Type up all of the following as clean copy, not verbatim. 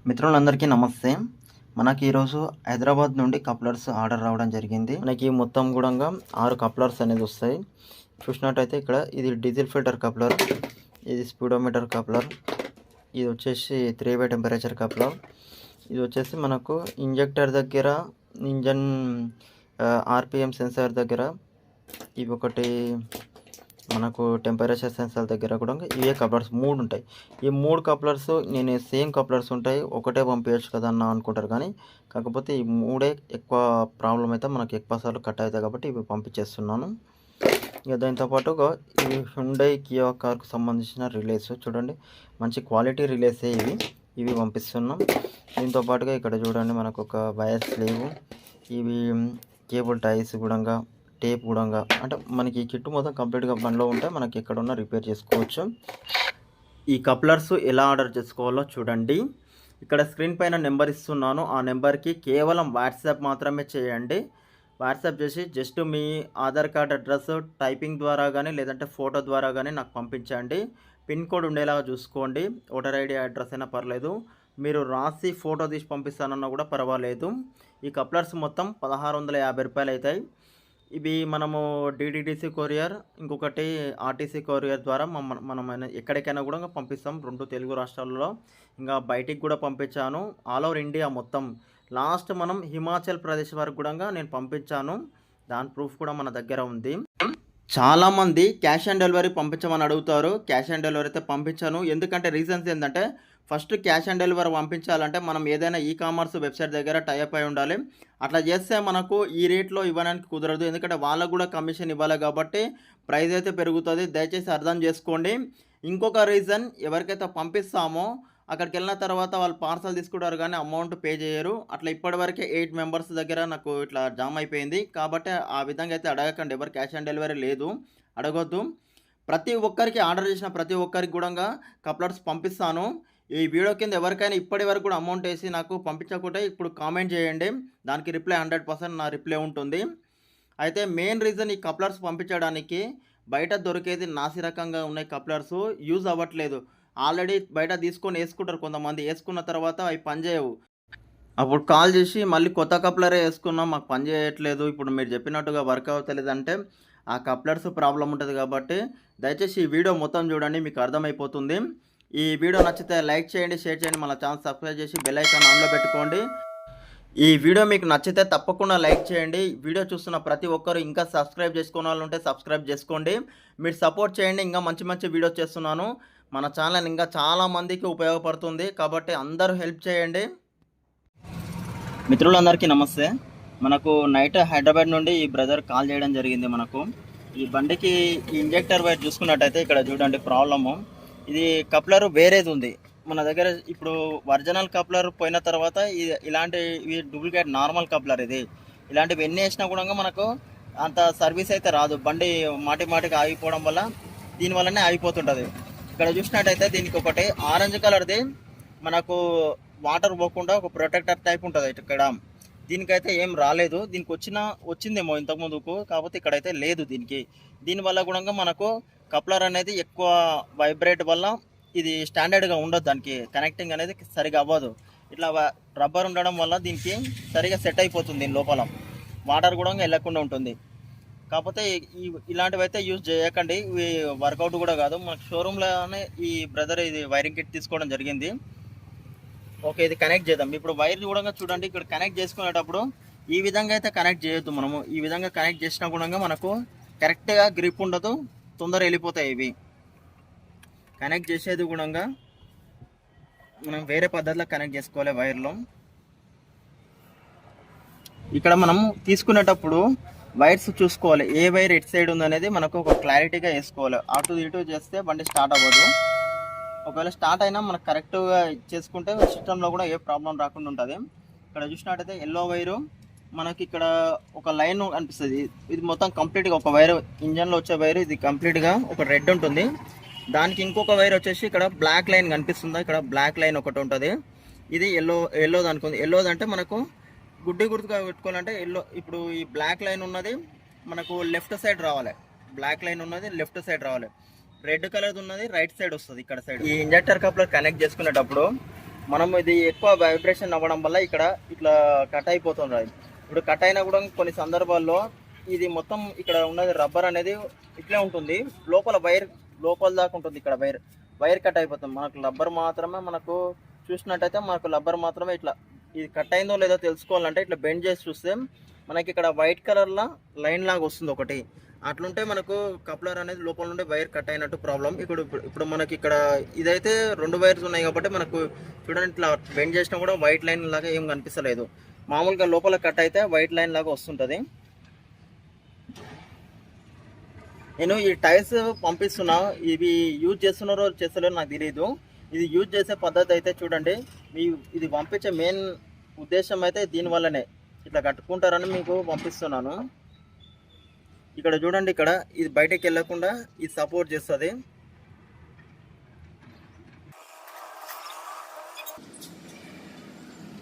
మిత్రులందరికీ నమస్తే. మనకి ఈరోజు హైదరాబాద్ నుండి కప్లర్స్ ఆర్డర్ రావడం జరిగింది. మనకి మొత్తం కూడా 6 కప్లర్స్ అనేది వస్తాయి. చూసినట్టయితే ఇక్కడ ఇది డీజిల్ ఫిల్టర్ కప్లర్, ఇది స్పీడోమీటర్ కప్లర్, ఇది వచ్చేసి 3 వే టెంపరేచర్ కప్లర్, ఇది వచ్చేసి మనకు ఇంజెక్టర్ దగ్గర ఇంజన్ ఆర్పిఎం సెన్సార్ దగ్గర, ఇవి ఒకటి మనకు టెంపరేచర్ సెన్సార్ దగ్గర కూడా ఇవే కప్లర్స్ 3 ఉంటాయి. ఈ 3 కప్లర్స్ నేను సేమ్ కప్లర్స్ ఉంటాయి, ఒకటే పంపించచ్చు కదా అన్న అనుకుంటారు. కానీ కాకపోతే ఈ 3 ఎక్కువ ప్రాబ్లం అయితే మనకి ఎక్కువ సార్లు కట్ అవుతాయి కాబట్టి ఇవి పంపించేస్తున్నాను. ఇక దాంతో పాటుగా ఇవి హ్యుండై కియా కార్కు సంబంధించిన రిలేస్ చూడండి, మంచి క్వాలిటీ రిలేసే ఇవి పంపిస్తున్నాం. దీంతో పాటుగా ఇక్కడ చూడండి మనకు ఒక వైర్స్ లేవు, ఇవి కేబుల్ టైస్ కూడా, టేప్ కూడా, అంటే మనకి ఈ కిట్ మొత్తం కంప్లీట్గా బండ్లో ఉంటే మనకి ఎక్కడున్నా రిపేర్ చేసుకోవచ్చు. ఈ కప్లర్స్ ఎలా ఆర్డర్ చేసుకోవాలో చూడండి. ఇక్కడ స్క్రీన్ పైన నెంబర్ ఇస్తున్నాను, ఆ నెంబర్కి కేవలం వాట్సాప్ మాత్రమే చేయండి. వాట్సాప్ చేసి జస్ట్ మీ ఆధార్ కార్డ్ అడ్రస్ టైపింగ్ ద్వారా కానీ లేదంటే ఫోటో ద్వారా కానీ నాకు పంపించండి. పిన్ కోడ్ ఉండేలాగా చూసుకోండి, ఓటర్ ఐడి అడ్రస్ అయినా పర్లేదు, మీరు రాసి ఫోటో తీసి పంపిస్తానన్నా కూడా పర్వాలేదు. ఈ కప్లర్స్ మొత్తం 1650 రూపాయలు అవుతాయి. ఇవి మనము డిటిడిసి కొరియర్, ఇంకొకటి ఆర్టీసీ కొరియర్ ద్వారా మనం ఎక్కడికైనా కూడా పంపిస్తాం, 2 తెలుగు రాష్ట్రాలలో. ఇంకా బయటికి కూడా పంపించాను, ఆల్ ఓవర్ ఇండియా మొత్తం. లాస్ట్ మనం హిమాచల్ ప్రదేశ్ వరకు కూడా నేను పంపించాను, దాని ప్రూఫ్ కూడా మన దగ్గర ఉంది. చాలామంది క్యాష్ ఆన్ డెలివరీ పంపించమని అడుగుతారు. క్యాష్ ఆన్ డెలివరీ అయితే పంపించాను, ఎందుకంటే రీజన్స్ ఏంటంటే ఫస్ట్ క్యాష్ ఆన్ డెలివరీ పంపించాలంటే మనం ఏదైనా ఈ కామర్స్ వెబ్సైట్ దగ్గర టైఅప్ అయి ఉండాలి. అట్లా చేస్తే మనకు ఈ రేట్లో ఇవ్వడానికి కుదరదు, ఎందుకంటే వాళ్ళకు కూడా కమిషన్ ఇవ్వాలి కాబట్టి ప్రైస్ అయితే పెరుగుతుంది. దయచేసి అర్థం చేసుకోండి. ఇంకొక రీజన్, ఎవరికైతే పంపిస్తామో అక్కడికి వెళ్ళిన తర్వాత వాళ్ళు పార్సల్ తీసుకుంటారు కానీ అమౌంట్ పే చేయరు. అట్లా ఇప్పటివరకే 8 మెంబర్స్ దగ్గర నాకు ఇట్లా జామ్ అయిపోయింది. కాబట్టి ఆ విధంగా అయితే అడగకండి, ఎవరు క్యాష్ ఆన్ డెలివరీ లేదు, అడగొద్దు. ప్రతి ఒక్కరికి ఆర్డర్ చేసిన ప్రతి ఒక్కరికి కూడా కప్లర్స్ పంపిస్తాను. ఈ వీడియో కింద ఎవరికైనా ఇప్పటి వరకు కూడా అమౌంట్ వేసి నాకు పంపించకుంటే ఇప్పుడు కామెంట్ చేయండి, దానికి రిప్లై 100% నా రిప్లై ఉంటుంది. అయితే మెయిన్ రీజన్ ఈ కప్లర్స్ పంపించడానికి, బయట దొరికేది నాసిరకంగా ఉన్నాయి కప్లర్స్, యూజ్ అవ్వట్లేదు. ఆల్రెడీ బయట తీసుకొని వేసుకుంటారు కొంతమంది, వేసుకున్న తర్వాత అవి పనిచేయవు. అప్పుడు కాల్ చేసి మళ్ళీ కొత్త కప్లరే వేసుకున్నాం, మాకు పని చేయట్లేదు, ఇప్పుడు మీరు చెప్పినట్టుగా వర్క్ అవ్వట్లేదంటే ఆ కప్లర్స్ ప్రాబ్లం ఉంటుంది. కాబట్టి దయచేసి ఈ వీడియో మొత్తం చూడండి, మీకు అర్థమైపోతుంది. ఈ వీడియో నచ్చితే లైక్ చేయండి, షేర్ చేయండి, మన ఛానల్ సబ్స్క్రైబ్ చేసి బెల్ ఐకాన్ ఆన్లో పెట్టుకోండి. ఈ వీడియో మీకు నచ్చితే తప్పకుండా లైక్ చేయండి. వీడియో చూస్తున్న ప్రతి ఒక్కరు ఇంకా సబ్స్క్రైబ్ చేసుకున్న వాళ్ళు ఉంటే సబ్స్క్రైబ్ చేసుకోండి. మీరు సపోర్ట్ చేయండి, ఇంకా మంచి మంచి వీడియోస్ చేస్తున్నాను. మన ఛానల్ ఇంకా చాలామందికి ఉపయోగపడుతుంది కాబట్టి అందరూ హెల్ప్ చేయండి. మిత్రులందరికీ నమస్తే. మనకు నైట్ హైదరాబాద్ నుండి ఈ బ్రదర్ కాల్ చేయడం జరిగింది. మనకు ఈ బండికి ఈ ఇంజెక్టర్ వైర్ చూసుకున్నట్టయితే ఇక్కడ చూడండి ప్రాబ్లము, ఇది కప్లర్ వేరేది ఉంది మన దగ్గర. ఇప్పుడు ఒరిజినల్ కప్లర్ పోయిన తర్వాత ఇలాంటివి డూప్లికేట్ నార్మల్ కప్లర్, ఇది ఇలాంటివి ఎన్ని వేసినా కూడా మనకు అంత సర్వీస్ అయితే రాదు. బండి మాటికి ఆగిపోవడం వల్ల దీనివల్లనే ఆగిపోతుంటుంది. ఇక్కడ చూసినట్టయితే దీనికి ఒకటి ఆరెంజ్ కలర్ది మనకు వాటర్ పోకుండా ఒక ప్రొటెక్టర్ టైప్ ఉంటుంది ఇక్కడ. దీనికైతే ఏం రాలేదు, దీనికి వచ్చిందేమో ఇంతకుముందుకు, కాకపోతే ఇక్కడైతే లేదు దీనికి. దీనివల్ల కూడా మనకు కప్లర్ అనేది ఎక్కువ వైబ్రేట్ వల్ల ఇది స్టాండర్డ్గా ఉండదు, దానికి కనెక్టింగ్ అనేది సరిగా అవ్వదు. ఇట్లా రబ్బర్ ఉండడం వల్ల దీనికి సరిగా సెట్ అయిపోతుంది, దీని లోపల వాటర్ కూడా వెళ్ళకుండా ఉంటుంది. కాకపోతే ఇలాంటివి అయితే యూజ్ చేయకండి, ఇవి వర్కౌట్ కూడా కాదు. మనకు షోరూంలోనే ఈ బ్రదర్ ఇది వైరింగ్ కిట్ తీసుకోవడం జరిగింది. ఓకే, ఇది కనెక్ట్ చేద్దాం. ఇప్పుడు వైర్ కూడా చూడండి, ఇక్కడ కనెక్ట్ చేసుకునేటప్పుడు ఈ విధంగా అయితే కనెక్ట్ చేయొద్దు. మనము ఈ విధంగా కనెక్ట్ చేసినా కూడా మనకు కరెక్ట్గా గ్రిప్ ఉండదు, తొందరగా వెళ్ళిపోతాయి. ఇవి కనెక్ట్ చేసేది కూడా మనం వేరే పద్ధతిలో కనెక్ట్ చేసుకోవాలి వైర్లో. ఇక్కడ మనం తీసుకునేటప్పుడు వైర్స్ చూసుకోవాలి, ఏ వైర్ ఎట్ సైడ్ ఉందనేది మనకు ఒక క్లారిటీగా వేసుకోవాలి. అటు ఇటు చేస్తే బండి స్టార్ట్ అవ్వదు. ఒకవేళ స్టార్ట్ అయినా మనకు కరెక్ట్గా చేసుకుంటే సిస్టంలో కూడా ఏ ప్రాబ్లం రాకుండా ఉంటుంది. ఇక్కడ చూసినట్టయితే ఎల్లో వైరు మనకి ఇక్కడ ఒక లైన్ అనిపిస్తుంది, ఇది మొత్తం కంప్లీట్గా ఒక వైర్, ఇంజన్లో వచ్చే వైరు ఇది కంప్లీట్గా ఒక రెడ్ ఉంటుంది. దానికి ఇంకొక వైర్ వచ్చేసి ఇక్కడ బ్లాక్ లైన్ కనిపిస్తుంది, ఇక్కడ బ్లాక్ లైన్ ఒకటి ఉంటుంది. ఇది ఎల్లోది అనుకుంది. ఎల్లోది అంటే మనకు గుర్తుగా పెట్టుకోవాలంటే ఎల్లో. ఇప్పుడు ఈ బ్లాక్ లైన్ ఉన్నది మనకు లెఫ్ట్ సైడ్ రావాలి, బ్లాక్ లైన్ ఉన్నది లెఫ్ట్ సైడ్ రావాలి, రెడ్ కలర్ ఉన్నది రైట్ సైడ్ వస్తుంది, ఇక్కడ సైడ్. ఈ ఇంజెక్టర్ కప్లర్ కనెక్ట్ చేసుకునేటప్పుడు మనం ఇది ఎక్కువ వైబ్రేషన్ అవ్వడం వల్ల ఇక్కడ ఇట్లా కట్ అయిపోతుంది. ఇప్పుడు కట్ అయినా కూడా కొన్ని సందర్భాల్లో ఇది మొత్తం ఇక్కడ ఉన్నది రబ్బర్ అనేది ఇట్లే ఉంటుంది, లోపల వైర్ లోపల దాకా ఉంటుంది. ఇక్కడ వైర్ కట్ అయిపోతుంది. మనకు రబ్బర్ మాత్రమే మనకు చూసినట్టయితే మనకు రబ్బర్ మాత్రమే ఇట్లా ఇది కట్ అయిందో లేదో తెలుసుకోవాలంటే ఇట్లా బెండ్ చేసి చూస్తే మనకి ఇక్కడ వైట్ కలర్లో లైన్ లాగా వస్తుంది ఒకటి. అట్లుంటే మనకు కప్లర్ అనేది లోపల నుండి వైర్ కట్ అయినట్టు ప్రాబ్లం. ఇప్పుడు మనకి ఇక్కడ ఇదైతే 2 వైర్స్ ఉన్నాయి కాబట్టి మనకు చూడండి ఇట్లా బెండ్ చేసినా కూడా వైట్ లైన్ లాగా ఏం కనిపిస్తలేదు. మామూలుగా లోపల కట్ అయితే వైట్ లైన్ లాగా వస్తుంటుంది. నేను ఈ టైర్స్ పంపిస్తున్నా, ఇవి యూజ్ చేస్తున్నారో చేస్తలేరో నాకు తెలియదు. ఇది యూజ్ చేసే పద్ధతి అయితే చూడండి, ఇది పంపించే మెయిన్ ఉద్దేశం అయితే దీనివల్లనే ఇట్లా కట్టుకుంటారని మీకు పంపిస్తున్నాను. ఇక్కడ చూడండి, ఇక్కడ ఇది బయటకు వెళ్ళకుండా ఇది సపోర్ట్ చేస్తుంది.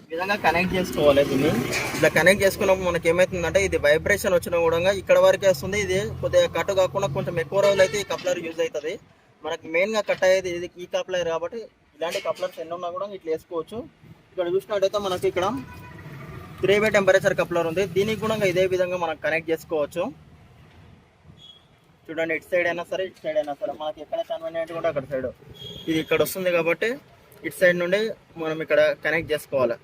ఈ విధంగా కనెక్ట్ చేసుకోవాలి. దీన్ని ఇట్లా కనెక్ట్ చేసుకున్నప్పుడు మనకి ఏమవుతుందంటే ఇది వైబ్రేషన్ వచ్చినా కూడా ఇక్కడ వరకే వస్తుంది. ఇది కొద్దిగా కట్ కాకుండా కొంచెం ఎక్కువ రోజులు అయితే ఈ కప్లర్ యూజ్ అవుతుంది. మనకి మెయిన్గా కట్ అయ్యేది ఇది ఈ కప్లర్ కాబట్టి ఇలాంటి కప్లర్స్ ఎన్ని ఉన్నా కూడా ఇట్లా వేసుకోవచ్చు. ఇక్కడ చూసినట్టయితే మనకి ఇక్కడ 3-way టెంపరేచర్ కప్లర్ ఉంది. దీనికి కూడా ఇదే విధంగా మనం కనెక్ట్ చేసుకోవచ్చు. చూడండి, ఇటు సైడ్ అయినా సరే ఇటు సైడ్ అయినా సరే మనకి ఎక్కడ కన్వీనియంట్ కూడా అక్కడ సైడ్ ఇది ఇక్కడ వస్తుంది కాబట్టి ఇటు సైడ్ నుండి మనం ఇక్కడ కనెక్ట్ చేసుకోవాలి.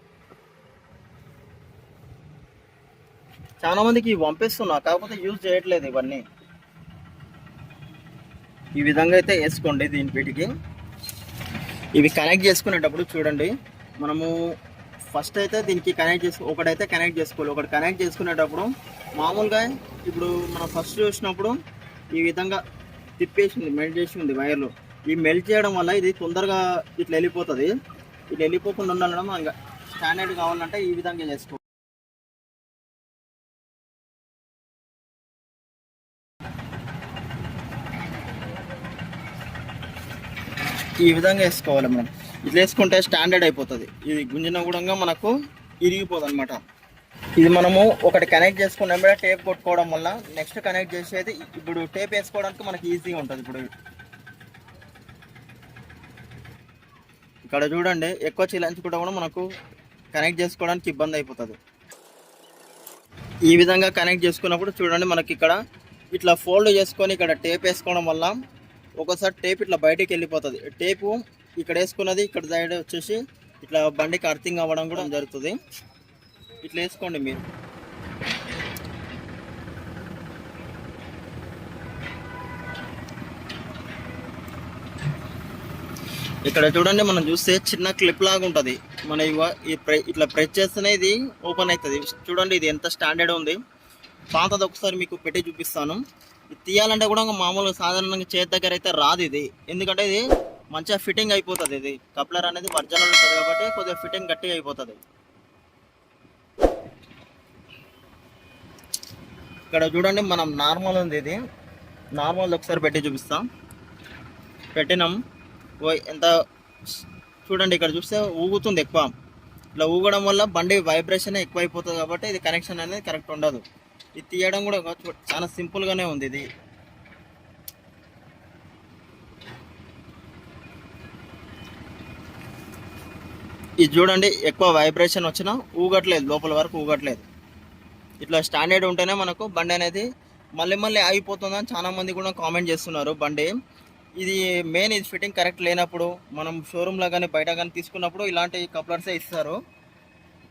చాలా మందికి పంపిస్తున్నా, కాకపోతే యూజ్ చేయట్లేదు. ఇవన్నీ ఈ విధంగా అయితే వేసుకోండి. వీటికి ఇవి కనెక్ట్ చేసుకునేటప్పుడు చూడండి, మనము ఫస్ట్ అయితే దీనికి ఒకటైతే కనెక్ట్ చేసుకోవాలి. ఒకటి కనెక్ట్ చేసుకునేటప్పుడు మామూలుగా ఇప్పుడు మనం ఫస్ట్ చూసినప్పుడు ఈ విధంగా తిప్పేసింది, మెల్ట్ చేసి ఉంది వైర్లు. ఈ మెల్ట్ చేయడం వల్ల ఇది తొందరగా ఇట్లా వెళ్ళిపోతుంది. ఇట్లా వెళ్ళిపోకుండా ఉండాలన్నా మనం స్టాండర్డ్ కావాలంటే ఈ విధంగా చేసుకోవాలి. ఈ విధంగా వేసుకోవాలి మనం. ఇట్లా వేసుకుంటే స్టాండర్డ్ అయిపోతుంది. ఇది గుంజిన కూడా మనకు ఇరిగిపోదు అనమాట. ఇది మనము ఒకటి కనెక్ట్ చేసుకున్నప్పుడు టేప్ కొట్టుకోవడం వల్ల నెక్స్ట్ కనెక్ట్ చేసేది ఇప్పుడు టేప్ వేసుకోవడానికి మనకి ఈజీగా ఉంటుంది. ఇప్పుడు ఇక్కడ చూడండి, ఎక్కువ చిలంచుకుంటే కూడా మనకు కనెక్ట్ చేసుకోవడానికి ఇబ్బంది అయిపోతుంది. ఈ విధంగా కనెక్ట్ చేసుకున్నప్పుడు చూడండి, మనకి ఇక్కడ ఇట్లా ఫోల్డ్ చేసుకొని ఇక్కడ టేప్ వేసుకోవడం వల్ల ఒకసారి టేప్ ఇట్లా బయటికి వెళ్ళిపోతుంది. టేపు ఇక్కడ వేసుకున్నది ఇక్కడ సైడ్ వచ్చేసి ఇట్లా బండికి అర్థింగ్ అవ్వడం కూడా జరుగుతుంది. ఇట్లా వేసుకోండి మీరు. ఇక్కడ చూడండి, మనం చూస్తే చిన్న క్లిప్ లాగా ఉంటుంది. మన ఇట్లా ప్రెస్ చేస్తేనే ఇది ఓపెన్ అవుతుంది. చూడండి, ఇది ఎంత స్టాండర్డ్ ఉంది. పాతది ఒకసారి మీకు పెట్టి చూపిస్తాను. ఇది తీయాలంటే కూడా మామూలుగా సాధారణంగా చేతి దగ్గర అయితే రాదు ఇది, ఎందుకంటే ఇది మంచిగా ఫిట్టింగ్ అయిపోతుంది. ఇది కప్లర్ అనేది ఒరిజినల్ ఉంటుంది కాబట్టి కొద్దిగా ఫిట్టింగ్ గట్టిగా అయిపోతుంది. ఇక్కడ చూడండి, మనం నార్మల్ ఉంది. ఇది నార్మల్ ఒకసారి పెట్టి చూపిస్తాం. పెట్టినాం, ఎంత చూడండి, ఇక్కడ చూస్తే ఊగుతుంది ఎక్కువ. ఇట్లా ఊగడం వల్ల బండి వైబ్రేషన్ ఎక్కువ అయిపోతుంది కాబట్టి ఇది కనెక్షన్ అనేది కరెక్ట్ ఉండదు. ఇది తీయడం కూడా చాలా సింపుల్గానే ఉంది. ఇది చూడండి, ఎక్కువ వైబ్రేషన్ వచ్చినా ఊగట్లేదు, లోపల వరకు ఊగట్లేదు. ఇట్లా స్టాండర్డ్ ఉంటేనే మనకు బండి అనేది మళ్ళీ ఆగిపోతుందని చాలా మంది కూడా కామెంట్ చేస్తున్నారు. బండి ఇది మెయిన్ ఇది ఫిట్టింగ్ కరెక్ట్ లేనప్పుడు మనం షోరూంలో కానీ బయట కానీ తీసుకున్నప్పుడు ఇలాంటి కప్లర్సే ఇస్తారు.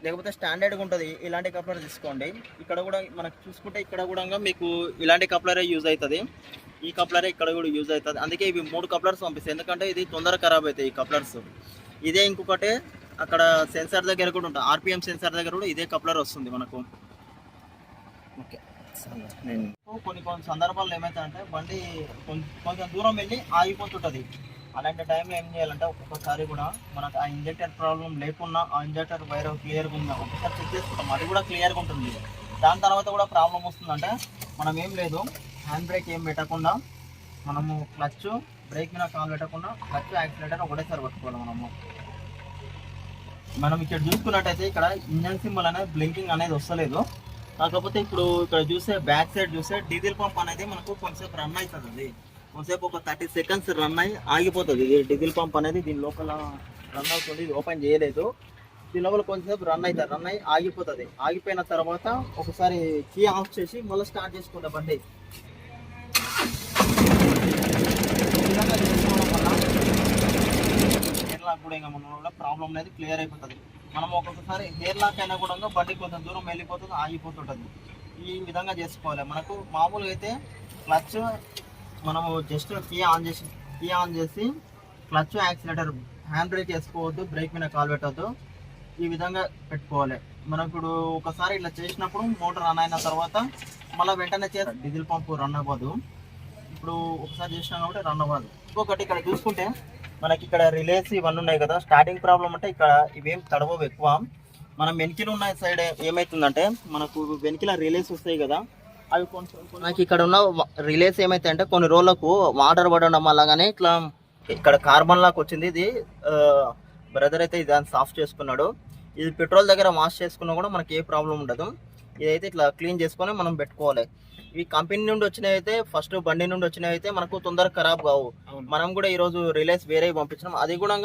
లేకపోతే స్టాండర్డ్గా ఉంటుంది ఇలాంటి కప్లర్ తీసుకోండి. ఇక్కడ కూడా మనకు చూసుకుంటే ఇక్కడ కూడా మీకు ఇలాంటి కప్లరే యూజ్ అవుతుంది. ఈ కప్లరే ఇక్కడ కూడా యూజ్ అవుతుంది. అందుకే ఇవి 3 కప్లర్స్ పంపిస్తాయి, ఎందుకంటే ఇది తొందరగా ఖరాబ్ అవుతాయి ఈ కప్లర్స్. ఇదే ఇంకొకటి అక్కడ సెన్సార్ దగ్గర కూడా ఉంటుంది, ఆర్పిఎం సెన్సార్ దగ్గర కూడా ఇదే కప్లర్ వస్తుంది మనకు. ఓకే, కొన్ని సందర్భాల్లో ఏమవుతుందంటే బండి కొంచెం దూరం వెళ్ళి ఆగిపోతుంటుంది. అలాంటి టైంలో ఏం చేయాలంటే ఒక్కొక్కసారి కూడా మనకు ఆ ఇంజెక్టర్ ప్రాబ్లం లేకున్నా ఆ ఇంజెక్టర్ వైర్ క్లియర్గా ఉందా ఒకసారి చెక్ చేసుకుంటాం, అది కూడా క్లియర్గా ఉంటుంది. దాని తర్వాత కూడా ప్రాబ్లం వస్తుందంటే మనం ఏం లేదు, హ్యాండ్ బ్రేక్ ఏం పెట్టకుండా మనము క్లచ్ బ్రేక్ మీద కాల్ పెట్టకుండా క్లచ్ యాక్సిలేటర్ ఒకటేసారి పట్టుకోవాలి. మనం ఇక్కడ చూసుకున్నట్టయితే ఇక్కడ ఇంజన్ సింబల్ అనేది బ్లింకింగ్ అనేది వస్తలేదు. కాకపోతే ఇప్పుడు ఇక్కడ చూస్తే బ్యాక్ సైడ్ చూస్తే డీజిల్ పంప్ అనేది మనకు కొంచెంసేపు రన్ అవుతుంది. కొంచెంసేపు ఒక 30 సెకండ్స్ రన్ అయ్యి ఆగిపోతుంది. ఇది డీజిల్ పంప్ అనేది దీని లోపల రన్ అవుతుంది. ఇది ఓపెన్ చేయలేదు. దీని లోపల కొంచెంసేపు రన్ అవుతుంది. రన్ అయ్యి ఆగిపోతుంది. ఆగిపోయిన తర్వాత ఒకసారి కీ ఆఫ్ చేసి మళ్ళీ స్టార్ట్ చేసుకుంటా బండి. హెయిర్ లాక్ కూడా ఇంకా మన ప్రాబ్లం అనేది క్లియర్ అయిపోతుంది. మనం ఒక్కొక్కసారి హెయిర్ లాక్ అయినా కూడా బండి కొంచెం దూరం వెళ్ళిపోతుంది, ఆగిపోతుంటుంది. ఈ విధంగా చేసుకోవాలి. మనకు మామూలుగా అయితే క్లచ్ మనము జస్ట్ కీ ఆన్ చేసి క్లచ్, యాక్సిలేటర్, హ్యాండ్ బ్రేక్ వేసుకోవద్దు, బ్రేక్ మీద కాలు పెట్టవద్దు. ఈ విధంగా పెట్టుకోవాలి. మనం ఇప్పుడు ఒకసారి ఇట్లా చేసినప్పుడు మోటార్ రన్ అయిన తర్వాత మళ్ళీ వెంటనే డీజిల్ పంపు రన్ అవ్వదు. ఇప్పుడు ఒకసారి చేసినాం కాబట్టి రన్ అవ్వదు. ఇంకొకటి ఇక్కడ చూసుకుంటే మనకి ఇక్కడ రిలేస్ ఇవన్నీ ఉన్నాయి కదా. స్టార్టింగ్ ప్రాబ్లం అంటే ఇక్కడ ఇవేం తడవవు ఎక్కువ. మనం వెనికిలు ఉన్న సైడ్ ఏమవుతుందంటే మనకు వెనికిల రిలేస్ వస్తాయి కదా, అవి కొంచెం మనకి ఇక్కడ ఉన్న రిలేస్ ఏమైతే అంటే కొన్ని రోజులకు వాటర్ పడడం వల్ల కానీ ఇట్లా ఇక్కడ కార్బన్ లాక్ వచ్చింది. ఇది బ్రదర్ అయితే ఇది దాన్ని సాఫ్ట్ చేసుకున్నాడు. ఇది పెట్రోల్ దగ్గర వాష్ చేసుకున్నా కూడా మనకి ఏ ప్రాబ్లం ఉండదు. ఇదైతే ఇట్లా క్లీన్ చేసుకొని మనం పెట్టుకోవాలి. ఇవి కంపెనీ నుండి వచ్చినవి అయితే, ఫస్ట్ బండి నుండి వచ్చినవి అయితే మనకు తొందరగా ఖరాబ్ కావు. మనం కూడా ఈరోజు రిలేస్ వేరే పంపించినాం. అది కూడా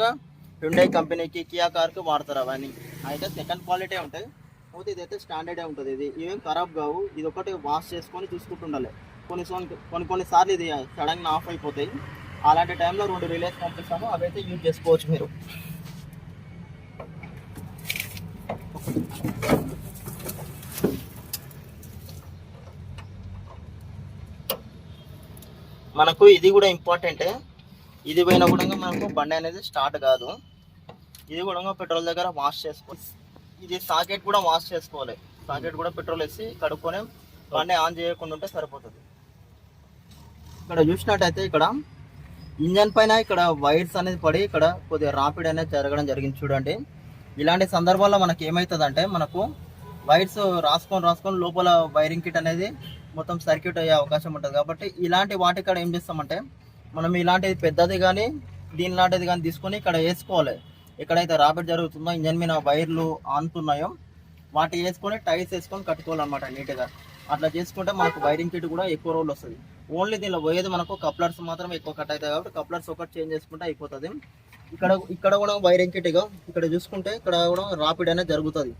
హ్యుండై కంపెనీకి, కియా కార్కి వాడతారు. అవన్నీ అయితే సెకండ్ క్వాలిటీ ఉంటాయి. పోతే ఇదైతే స్టాండర్డే ఉంటుంది. ఇది ఇవేం ఖరాబ్ కావు. ఇది ఒకటి వాష్ చేసుకొని చూసుకుంటుండాలి. కొన్నిసార్లు ఇది సడన్గా ఆఫ్ అయిపోతాయి. అలాంటి టైంలో 2 రిలేస్ పంపిస్తాము. అవైతే యూజ్ చేసుకోవచ్చు మీరు. మనకు ఇది కూడా ఇంపార్టెంటే. ఇది పోయినా కూడా మనకు బండి అనేది స్టార్ట్ కాదు. ఇది కూడా పెట్రోల్ దగ్గర వాష్ చేసుకోవాలి. ఇది సాకెట్ కూడా వాష్ చేసుకోవాలి. సాకెట్ కూడా పెట్రోల్ వేసి కడుక్కొని బండి ఆన్ చేయకుండా ఉంటే సరిపోతుంది. ఇక్కడ చూసినట్టయితే ఇక్కడ ఇంజన్ పైన ఇక్కడ వైర్స్ అనేది పడి ఇక్కడ కొద్దిగా రాపిడ్ అనేది జరగడం జరిగింది. చూడండి, ఇలాంటి సందర్భాల్లో మనకి ఏమవుతుందంటే మనకు వైర్స్ రాసుకొని లోపల వైరింగ్ కిట్ అనేది మొత్తం సర్క్యూట్ అయ్యే అవకాశం ఉంటుంది. కాబట్టి ఇలాంటి వాటి ఇక్కడ ఏం చేస్తామంటే మనం ఇలాంటిది పెద్దది కానీ దీని లాంటిది కానీ తీసుకొని ఇక్కడ వేసుకోవాలి. ఎక్కడైతే రాపిడ్ జరుగుతుందో, ఇంజన్ మీద వైర్లు ఆనుతున్నాయో వాటి వేసుకొని టైర్స్ వేసుకొని కట్టుకోవాలన్నమాట నీట్గా. అట్లా చేసుకుంటే మనకు వైరింగ్ కిట్ కూడా ఎక్కువ రోజులు వస్తుంది. ఓన్లీ దీనిలో పోయేది మనకు కప్లర్స్ మాత్రం ఎక్కువ కట్ అవుతాయి. కాబట్టి కప్లర్స్ ఒకటి చేంజ్ చేసుకుంటే అయిపోతుంది. ఇక్కడ కూడా వైరింగ్ కిట్ ఇక్కడ చూసుకుంటే ఇక్కడ కూడా రాపిడ్ అనేది జరుగుతుంది.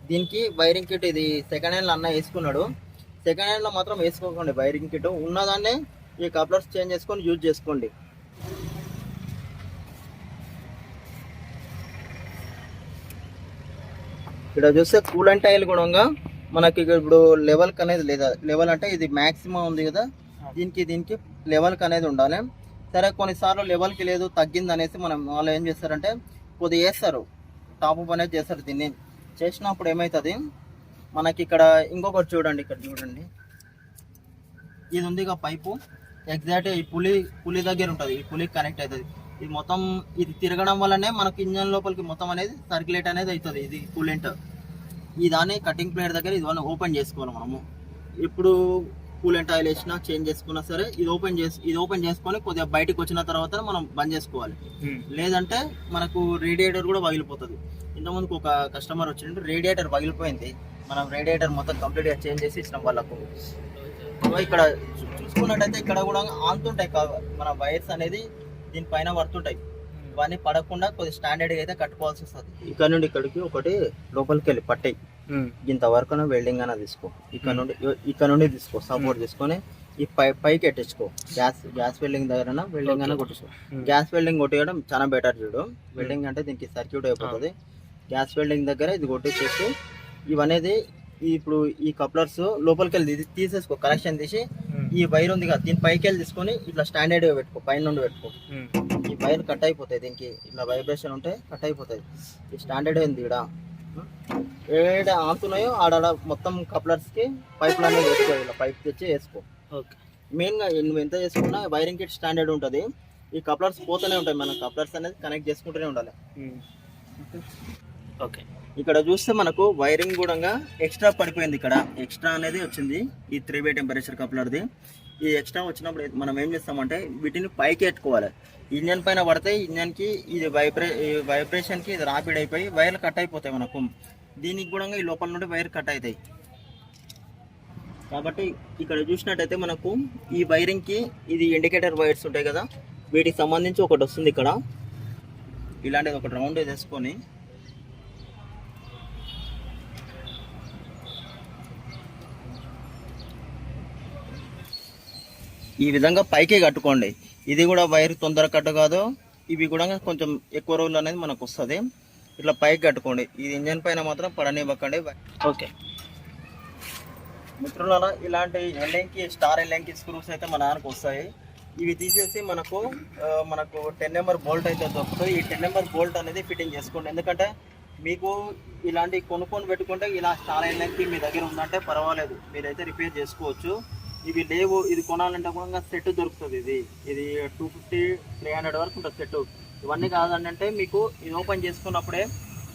దీనికి వైరింగ్ కిట్ ఇది సెకండ్ హ్యాండ్లో అన్న వేసుకున్నాడు. సెకండ్ హ్యాండ్లో మాత్రం వేసుకోకండి వైరింగ్ కిట్. ఉన్నదాన్నే ఈ కప్లర్స్ చేంజ్ చేసుకొని యూజ్ చేసుకోండి. ఇక్కడ చూస్తే కూలెంట్ ఆయిల్ కూడా మనకి ఇప్పుడు లెవెల్కి అనేది లేదా, లెవెల్ అంటే ఇది మ్యాక్సిమం ఉంది కదా, దీనికి లెవెల్కి అనేది ఉండాలి. సరే కొన్నిసార్లు లెవెల్కి లేదు, తగ్గింది అనేసి వాళ్ళు ఏం చేస్తారంటే కొద్దిగా వేస్తారు, టాప్ అప్ అనేది చేస్తారు. దీన్ని చేసినప్పుడు ఏమవుతుంది మనకి ఇక్కడ ఇంకొకటి చూడండి, ఇక్కడ చూడండి ఇది ఉంది పైపు ఎగ్జాక్ట్ ఈ పులి దగ్గర ఉంటుంది. ఈ పులికి కనెక్ట్ అవుతుంది. ఇది మొత్తం ఇది తిరగడం వల్లనే మనకి ఇంజన్ లోపలికి మొత్తం అనేది సర్క్యులేట్ అనేది అవుతుంది. ఇది కూలెంట్. ఈ దాన్ని కటింగ్ ప్లేట్ దగ్గర ఇది ఓపెన్ చేసుకోవాలి మనము. ఇప్పుడు కూలెంట్ ఆయిల్ వేసినా చేంజ్ చేసుకున్నా సరే ఇది ఓపెన్ చేసుకొని కొద్దిగా బయటకు వచ్చిన తర్వాత మనం బంద్ చేసుకోవాలి. లేదంటే మనకు రేడియేటర్ కూడా పగిలిపోతుంది. ఇంతకుముందుకు ఒక కస్టమర్ వచ్చినట్టు రేడియేటర్ పగిలిపోయింది. మనం రేడియేటర్ మొత్తం కంప్లీట్గా చేంజ్ చేసి ఇచ్చిన వాళ్ళకు. ఇక్కడ చూసుకున్నట్టయితే ఇక్కడ కూడా ఆనుతుంటాయి మన వైర్స్ అనేది దీనిపైన పడుతుంటాయి. ఇవన్నీ పడకుండా కొద్దిగా స్టాండర్డ్గా అయితే కట్టుకోవాల్సి వస్తుంది. ఇక్కడ నుండి ఇక్కడికి ఒకటి లోపలికి వెళ్ళి పట్టాయి ఇంతవరకు వెల్డింగ్ అనేది తీసుకో. ఇక్కడ నుండి తీసుకో, సపోర్ట్ తీసుకొని ఈ పైకి ఎట్టించుకో. గ్యాస్ వెల్డింగ్ దగ్గర వెల్డింగ్ అనేది కొట్టించుకో. గ్యాస్ వెల్డింగ్ కొట్టేయడం చాలా బెటర్ చూడు. వెల్డింగ్ అంటే దీనికి సర్క్యూట్ అయిపోతుంది. గ్యాస్ వెల్డింగ్ దగ్గర ఇది కొట్టేసేసి ఇవనేది ఇప్పుడు ఈ కప్లర్స్ లోపలికి వెళ్ళి తీసేసుకో. కనెక్షన్ తీసి ఈ వైర్ ఉంది కదా దీని పైకి వెళ్ళి తీసుకొని ఇట్లా స్టాండర్డ్గా పెట్టుకో, పైన నుండి పెట్టుకో. ఈ వైర్ కట్ అయిపోతాయి. దీనికి ఇట్లా వైబ్రేషన్ ఉంటే కట్ అయిపోతాయి. ఈ స్టాండర్డ్ ఏంది ఇక్కడ ఏడ ఆడుతున్నాయో ఆడ మొత్తం కప్లర్స్కి పైపులు అనేది వేసుకో. ఇలా పైప్ తెచ్చి వేసుకో. ఓకే, మెయిన్గా నువ్వు ఎంత చేసుకున్నా వైరింగ్ కిట్ స్టాండర్డ్ ఉంటుంది. ఈ కప్లర్స్ పోతూనే ఉంటాయి. మనం కప్లర్స్ అనేది కనెక్ట్ చేసుకుంటూనే ఉండాలి. ఓకే, ఇక్కడ చూస్తే మనకు వైరింగ్ కూడా ఎక్స్ట్రా పడిపోయింది. ఇక్కడ ఎక్స్ట్రా అనేది వచ్చింది ఈ 3 టెంపరేచర్ కప్లర్ది. ఈ ఎక్స్ట్రా వచ్చినప్పుడు మనం ఏం చేస్తామంటే వీటిని పైకి ఎట్టుకోవాలి. ఇంజన్ పైన పడితే ఇంజన్కి ఇది వైబ్రేషన్కి ఇది రాపిడ్ అయిపోయి వైర్లు కట్ అయిపోతాయి మనకు. దీనికి కూడా ఈ లోపల నుండి వైర్ కట్ అవుతాయి. కాబట్టి ఇక్కడ చూసినట్టయితే మనకు ఈ వైరింగ్కి ఇది ఇండికేటర్ వైర్స్ ఉంటాయి కదా, వీటికి సంబంధించి ఒకటి వస్తుంది ఇక్కడ. ఇలాంటిది ఒక రౌండ్ వేసుకొని ఈ విధంగా పైకి కట్టుకోండి. ఇది కూడా వైర్ తొందర కట్టు కాదు, ఇవి కూడా కొంచెం ఎక్కువ రోజులు అనేది మనకు వస్తుంది. ఇట్లా పైకి కట్టుకోండి. ఇది ఇంజన్ పైన మాత్రం పడనివ్వకండి. ఓకే మిత్రులారా, ఇలాంటి ఎల్ఎంకి స్టార్ ఎల్ఎంకి స్క్రూస్ అయితే మన దానికి వస్తాయి. ఇవి తీసేసి మనకు 10 నెంబర్ బోల్ట్ అయితే దొరుకుతుంది. ఈ 10 నెంబర్ బోల్ట్ అనేది ఫిట్టింగ్ చేసుకోండి. ఎందుకంటే మీకు ఇలాంటి కొనుక్కొని పెట్టుకుంటే ఇలా స్టార్ ఎల్ఎంకి మీ దగ్గర ఉందంటే పర్వాలేదు, మీరైతే రిపేర్ చేసుకోవచ్చు. ఇవి లేవు, ఇది కొనాలంటే కూడా సెట్ దొరుకుతుంది. ఇది 250-300 వరకు ఉంటుంది సెట్. ఇవన్నీ కాదంటే మీకు ఇది ఓపెన్ చేసుకున్నప్పుడే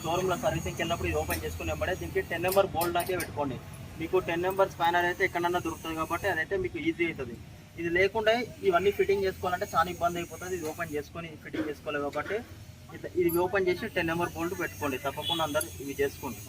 షోరూమ్లో సర్వీసింగ్కి వెళ్ళినప్పుడు ఇది ఓపెన్ చేసుకున్నప్పుడే దీనికి 10 నెంబర్ బోల్ట్ అయితే పెట్టుకోండి. మీకు 10 నెంబర్ స్పానర్ అయితే ఎక్కడన్నా దొరుకుతుంది కాబట్టి అదైతే మీకు ఈజీ అవుతుంది. ఇది లేకుండా ఇవన్నీ ఫిట్టింగ్ చేసుకోవాలంటే చాలా ఇబ్బంది అయిపోతుంది. ఇది ఓపెన్ చేసుకొని ఫిట్టింగ్ చేసుకోలేదు కాబట్టి ఇది ఓపెన్ చేసి 10 నెంబర్ బోల్ట్ పెట్టుకోండి. తప్పకుండా అందరు ఇవి చేసుకోండి.